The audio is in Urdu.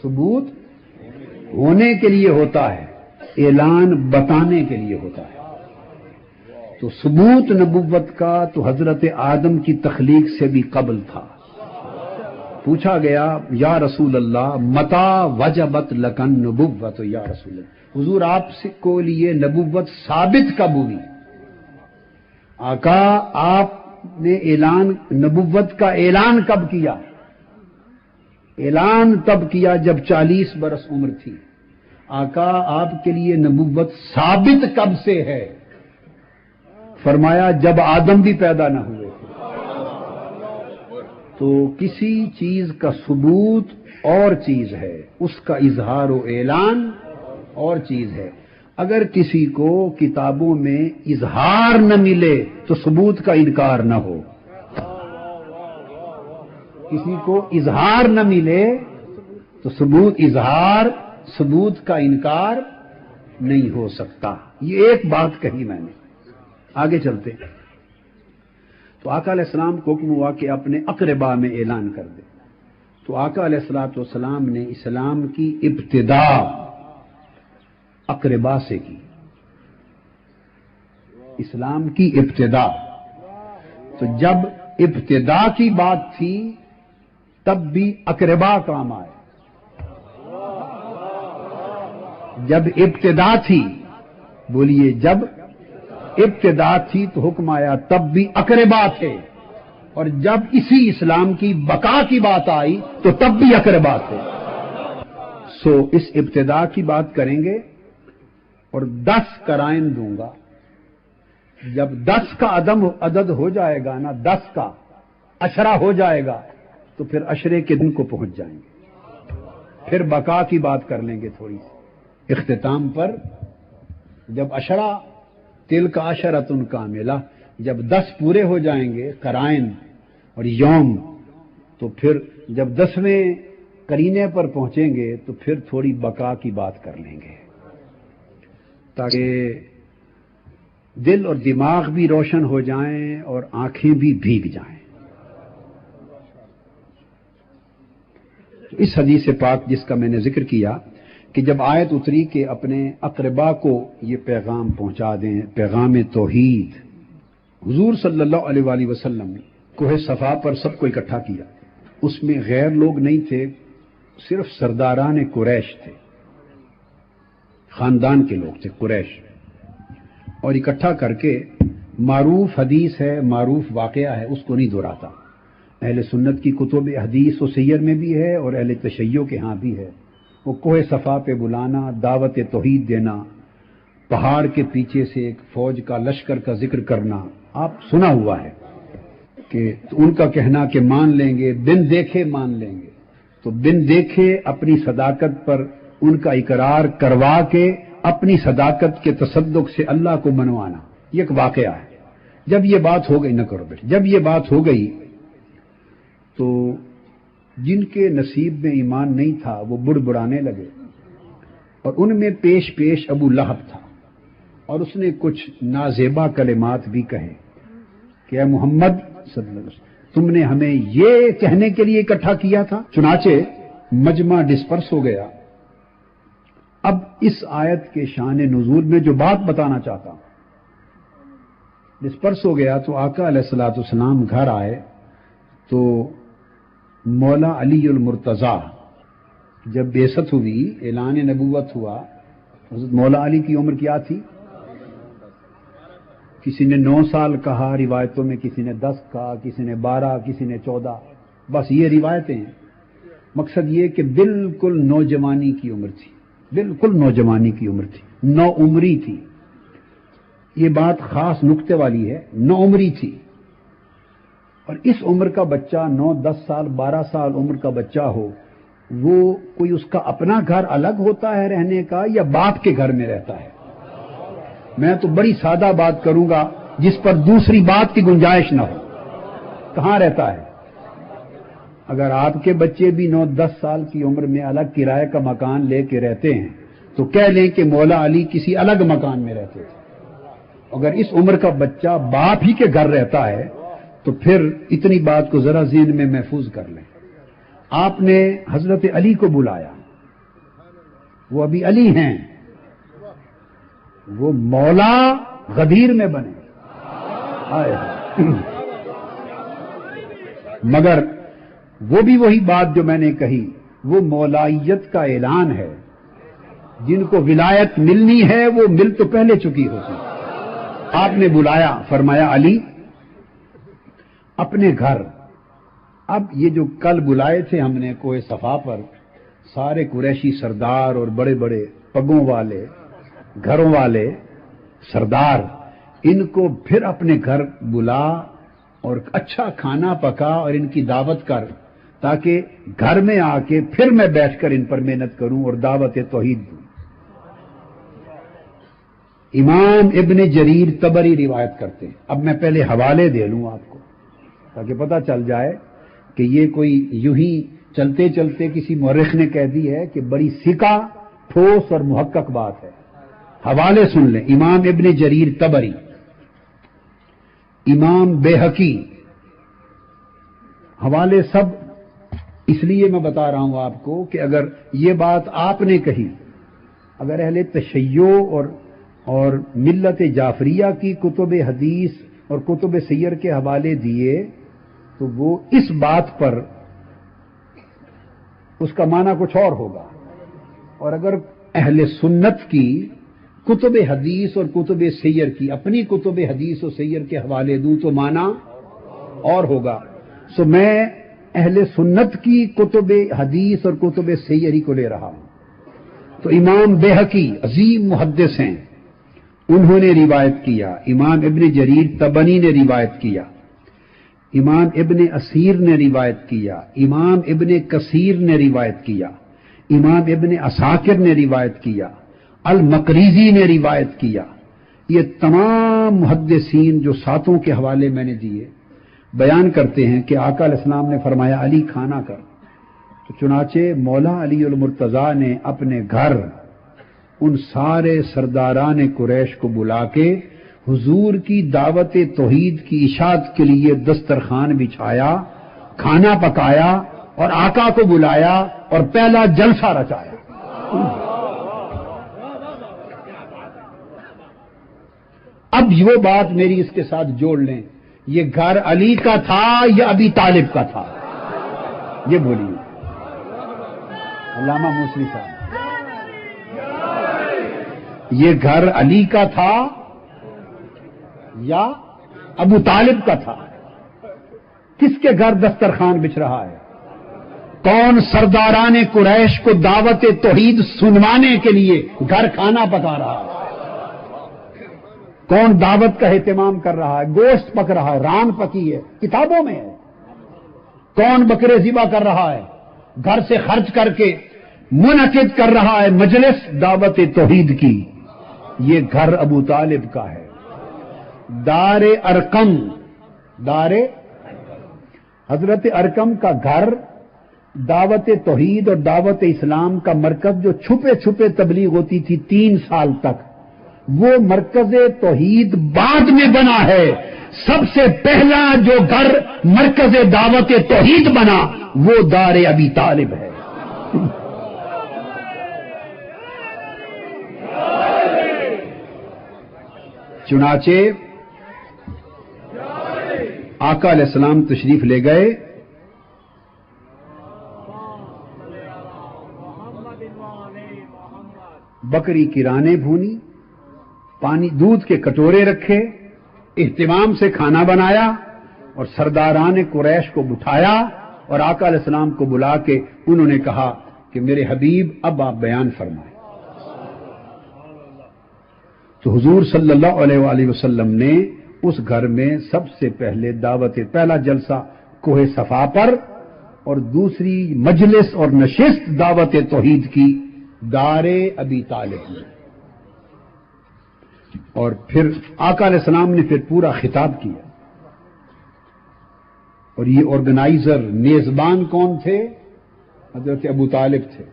ثبوت ہونے کے لیے ہوتا ہے، اعلان بتانے کے لیے ہوتا ہے۔ تو ثبوت نبوت کا تو حضرت آدم کی تخلیق سے بھی قبل تھا۔ پوچھا گیا یا رسول اللہ متا وجبت لکن نبوت، یا رسول اللہ حضور آپ سے کو لیے نبوت ثابت کب ہوئی؟ آقا آپ نے نبوت کا اعلان کب کیا؟ اعلان تب کیا جب 40 برس عمر تھی۔ آقا آپ کے لیے نبوت ثابت کب سے ہے؟ فرمایا جب آدم بھی پیدا نہ ہوئے تھے۔ تو کسی چیز کا ثبوت اور چیز ہے، اس کا اظہار و اعلان اور چیز ہے۔ اگر کسی کو کتابوں میں اظہار نہ ملے تو ثبوت کا انکار نہ ہو، کسی کو اظہار نہ ملے تو ثبوت کا انکار نہیں ہو سکتا۔ یہ ایک بات کہی میں نے۔ آگے چلتے ہیں تو آقا علیہ السلام کو حکم ہوا کہ اپنے اقربا میں اعلان کر دے۔ تو آقا علیہ السلام نے اسلام کی ابتدا اقربا سے کی، اسلام کی ابتدا۔ تو جب ابتدا کی بات تھی تب بھی اقربا کام آئے۔ جب ابتدا تھی، بولیے جب ابتدا تھی تو حکم آیا تب بھی اقربا تھے، اور جب اسی اسلام کی بقا کی بات آئی تو تب بھی اقربا تھے۔ سو اس ابتدا کی بات کریں گے اور 10 قرائن دوں گا۔ جب 10 کا عدد ہو جائے گا نا، 10 کا عشرہ ہو جائے گا تو پھر عشرے کے دن کو پہنچ جائیں گے، پھر بقا کی بات کر لیں گے تھوڑی سی اختتام پر۔ جب عشرہ تل کا عشرۃ کاملہ، جب 10 پورے ہو جائیں گے قرائن اور یوم، تو پھر جب 10ویں قرینے پر پہنچیں گے تو پھر تھوڑی بقا کی بات کر لیں گے، تاکہ دل اور دماغ بھی روشن ہو جائیں اور آنکھیں بھی بھیگ جائیں۔ اس حدیث پاک جس کا میں نے ذکر کیا کہ جب آیت اتری کہ اپنے اقربا کو یہ پیغام پہنچا دیں، پیغام توحید، حضور صلی اللہ علیہ وآلہ وسلم نے کوہ صفا پر سب کو اکٹھا کیا۔ اس میں غیر لوگ نہیں تھے، صرف سرداران قریش تھے، خاندان کے لوگ تھے قریش، اور اکٹھا کر کے معروف حدیث ہے، معروف واقعہ ہے، اس کو نہیں دہراتا۔ اہل سنت کی کتب حدیث و سیر میں بھی ہے اور اہل تشیع کے ہاں بھی ہے۔ وہ کوہ صفا پہ بلانا، دعوت توحید دینا، پہاڑ کے پیچھے سے ایک فوج کا لشکر کا ذکر کرنا، آپ سنا ہوا ہے کہ ان کا کہنا کہ مان لیں گے، بن دیکھے مان لیں گے، تو بن دیکھے اپنی صداقت پر ان کا اقرار کروا کے اپنی صداقت کے تصدق سے اللہ کو منوانا، یہ ایک واقعہ ہے۔ جب یہ بات ہو گئی، نہ کرو بیٹے، جب یہ بات ہو گئی تو جن کے نصیب میں ایمان نہیں تھا وہ بڑبڑانے لگے، اور ان میں پیش ابو لہب تھا، اور اس نے کچھ نازیبا کلمات بھی کہے کہ اے محمد صلی اللہ علیہ وسلم، تم نے ہمیں یہ کہنے کے لیے اکٹھا کیا تھا۔ چنانچہ مجمع ڈسپرس ہو گیا۔ اب اس آیت کے شان نزول میں جو بات بتانا چاہتا ہوں، ڈسپرس ہو گیا تو آقا علیہ الصلوۃ والسلام گھر آئے تو مولا علی المرتضیٰ جب بعثت ہوئی، اعلان نبوت ہوا، حضرت مولا علی کی عمر کیا تھی؟ کسی نے 9 سال کہا روایتوں میں، کسی نے 10 کہا، کسی نے 12، کسی نے 14، بس یہ روایتیں ہیں۔ مقصد یہ کہ بالکل نوجوانی کی عمر تھی، بالکل نوجوانی کی عمر تھی، نو عمری تھی۔ یہ بات خاص نقطے والی ہے، نو عمری تھی۔ اور اس عمر کا بچہ 9، 10 سال، 12 سال عمر کا بچہ ہو، وہ کوئی اس کا اپنا گھر الگ ہوتا ہے رہنے کا یا باپ کے گھر میں رہتا ہے؟ میں تو بڑی سادہ بات کروں گا جس پر دوسری بات کی گنجائش نہ ہو، کہاں رہتا ہے؟ اگر آپ کے بچے بھی 9، 10 سال کی عمر میں الگ کرائے کا مکان لے کے رہتے ہیں تو کہہ لیں کہ مولا علی کسی الگ مکان میں رہتے تھے۔ اگر اس عمر کا بچہ باپ ہی کے گھر رہتا ہے تو پھر اتنی بات کو ذرا ذہن میں محفوظ کر لیں۔ آپ نے حضرت علی کو بلایا وہ ابھی علی ہیں، وہ مولا غدیر میں بنے مگر وہ بھی وہی بات جو میں نے کہی، وہ مولائیت کا اعلان ہے. جن کو ولایت ملنی ہے وہ مل تو پہلے چکی ہوتی. آپ نے بلایا، فرمایا علی اپنے گھر. اب یہ جو کل بلائے تھے ہم نے کوہ صفا پر، سارے قریشی سردار اور بڑے بڑے پگوں والے گھروں والے سردار، ان کو پھر اپنے گھر بلا اور اچھا کھانا پکا اور ان کی دعوت کر، تاکہ گھر میں آ کے پھر میں بیٹھ کر ان پر محنت کروں اور دعوت توحید دوں. امام ابن جریر طبری روایت کرتے ہیں. اب میں پہلے حوالے دے لوں آپ کو تاکہ پتہ چل جائے کہ یہ کوئی یوں ہی چلتے چلتے کسی مورخ نے کہہ دی ہے کہ بڑی ثقہ، ٹھوس اور محقق بات ہے. حوالے سن لیں. امام ابن جریر طبری، امام بیہقی، حوالے سب اس لیے میں بتا رہا ہوں آپ کو کہ اگر یہ بات آپ نے کہی، اگر اہل تشیع اور ملت جعفریہ کی کتب حدیث اور کتب سیر کے حوالے دیے تو وہ اس بات پر اس کا معنی کچھ اور ہوگا، اور اگر اہل سنت کی کتب حدیث اور کتب سیر کی اپنی کتب حدیث اور سیر کے حوالے دوں تو معنی اور ہوگا. سو میں اہل سنت کی کتب حدیث اور کتب سیر ہی کو لے رہا ہوں. تو امام بیہقی عظیم محدث ہیں، انہوں نے روایت کیا. امام ابن جریر طبری نے روایت کیا. امام ابن اسیر نے روایت کیا. امام ابن کثیر نے روایت کیا. امام ابن عساکر نے روایت کیا. المقریزی نے روایت کیا. یہ تمام محدثین جو ساتوں کے حوالے میں نے دیے بیان کرتے ہیں کہ آقا علیہ السلام نے فرمایا علی کھانا کر. تو چنانچہ مولا علی المرتضیٰ نے اپنے گھر ان سارے سرداران قریش کو بلا کے حضور کی دعوت توحید کی اشاعت کے لیے دسترخوان بچھایا، کھانا پکایا اور آقا کو بلایا اور پہلا جلسہ رچایا. اب یہ بات میری اس کے ساتھ جوڑ لیں، یہ گھر علی کا تھا یا ابی طالب کا تھا؟ یہ بولیے علامہ موسوی صاحب، یہ گھر علی کا تھا یا ابو طالب کا تھا؟ کس کے گھر دسترخوان بچھ رہا ہے؟ کون سرداران قریش کو دعوت توحید سنوانے کے لیے گھر کھانا پکا رہا ہے؟ کون دعوت کا اہتمام کر رہا ہے؟ گوشت پک رہا ہے، ران پکی ہے، کتابوں میں ہے. کون بکرے ذبح کر رہا ہے؟ گھر سے خرچ کر کے منعقد کر رہا ہے مجلس دعوت توحید کی. یہ گھر ابو طالب کا ہے. دار ارقم، حضرت ارقم کا گھر دعوت توحید اور دعوت اسلام کا مرکز جو چھپے چھپے تبلیغ ہوتی تھی 3 سال تک، وہ مرکز توحید بعد میں بنا ہے. سب سے پہلا جو گھر مرکز دعوت توحید بنا وہ دار ابی طالب ہے. چنانچہ آقا علیہ السلام تشریف لے گئے. بکری کی رانیں بھونی، پانی دودھ کے کٹورے رکھے، اہتمام سے کھانا بنایا اور سرداران قریش کو بٹھایا اور آقا علیہ السلام کو بلا کے انہوں نے کہا کہ میرے حبیب اب آپ بیان فرمائیں. تو حضور صلی اللہ علیہ وآلہ وسلم نے اس گھر میں سب سے پہلے پہلا جلسہ کوہ صفا پر اور دوسری مجلس اور نشست دعوت توحید کی دار ابی طالب میں. اور پھر آقا علیہ السلام نے پھر پورا خطاب کیا. اور یہ آرگنائزر میزبان کون تھے؟ حضرت ابو طالب تھے.